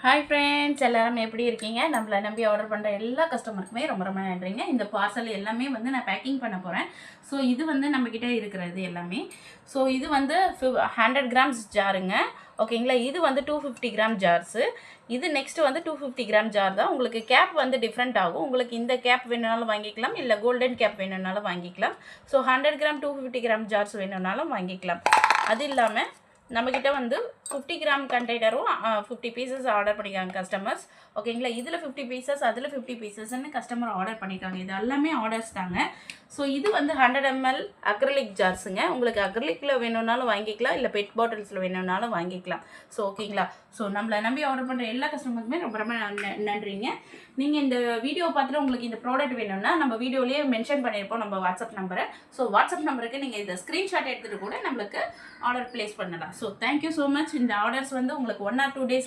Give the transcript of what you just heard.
Hi friends, எல்லாரும் எப்படி இருக்கீங்க? நம்மளை நம்பி ஆர்டர் பண்ணுற எல்லா கஸ்டமருக்குமே ரொம்ப ரொம்ப நன்றிங்க. இந்த பார்சல் எல்லாமே நான் பேக்கிங் பண்ண போகிறேன். ஸோ இது நம்மக்கிட்ட இருக்கிறது எல்லாமே. ஸோ இது 100 கிராம்ஸ் ஜாருங்க. ஓகேங்களா? இது 250 கிராம் ஜார்ஸு. இது நெக்ஸ்ட் 250 கிராம் ஜார் தான். உங்களுக்கு கேப் டிஃப்ரெண்ட் ஆகும். உங்களுக்கு இந்த கேப் வேணுனாலும் வாங்கிக்கலாம், இல்லை கோல்டன் கேப் வேணும்னாலும் வாங்கிக்கலாம். ஸோ 100 கிராம் 250 கிராம் ஜார்ஸ் வேணும்னாலும் வாங்கிக்கலாம். அது இல்லாமல் நம்மக்கிட்ட 50 கிராம் கண்டெய்னரும் 50 பீசஸ் ஆர்டர் பண்ணிக்காங்க கஸ்டமர்ஸ். ஓகேங்களா? இதில் 50 பீசஸ், அதில் 50 பீசஸ்ன்னு கஸ்டமர் ஆர்டர் பண்ணியிருக்காங்க. இது எல்லாமே ஆர்டர்ஸ் தாங்க. ஸோ இது 100 ml அக்ரலிக் ஜார்ஸுங்க. உங்களுக்கு அக்ரலிக்கில் வேணும்னாலும் வாங்கிக்கலாம், இல்லை பெட் பாட்டில்ஸில் வேணும்னாலும் வாங்கிக்கலாம். ஸோ ஓகேங்களா? ஸோ நம்மளை நம்பி ஆர்டர் பண்ணுற எல்லா கஸ்டமருக்குமே ரொம்ப ரொம்ப நன்றிங்க. நீங்கள் இந்த வீடியோ பார்த்துட்டு உங்களுக்கு இந்த ப்ராடக்ட் வேணும்னா நம்ம வீடியோலேயே மென்ஷன் பண்ணியிருப்போம் நம்ம வாட்ஸ்அப் நம்பரை. ஸோ வாட்ஸ்அப் நம்பருக்கு நீங்கள் இதை ஸ்க்ரீன்ஷாட் எடுத்துகிட்டு கூட நம்மளுக்கு ஆர்டர் ப்ளேஸ் பண்ணலாம். So thank you so much. இந்த ஆர்டர்ஸ் உங்களுக்கு 1 or 2 days